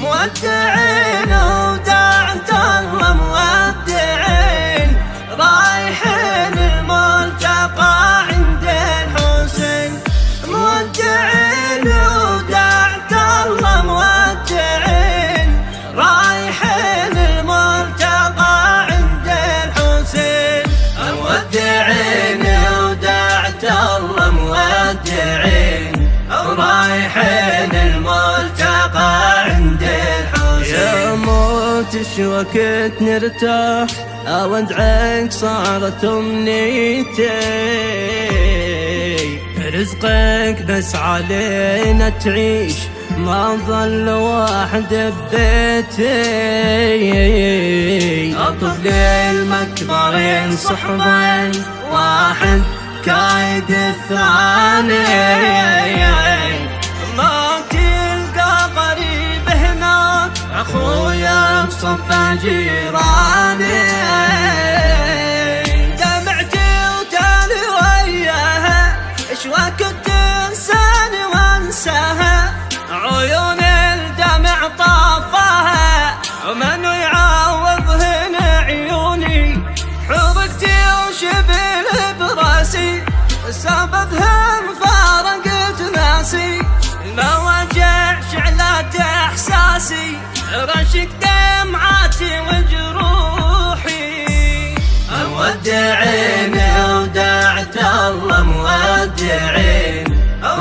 مودعين ودعت الله مودعين، رايحين الملتقى عند الحسين. مودعين ودعت الله مودعين، رايحين الملتقى عند الحسين. مودعين ودعت الله مودعين، رايحين الملتقى عند الحسين. يا موت ايش وقت نرتاح، وادعيك صارت امنيتي، رزقك بس علينا تعيش، ما ظل واحد ببيتي. اطلب لي المكبرين صحبين، واحد كايد الثاني، ما تلقى قريب هناك اخويا بصف جيراني. دمعتي وتالي وياها، ايش وقت تنساني وانساها، عيون الدمع طافاها، ومن يعوضهن عيوني. حرقتي وشبل براسي، سببها مفارقة ناسي، المواجع شعلات احساسي، رشق دمعاتي وجروحي. مودعين ودعت الله مودعين،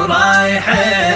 رايحين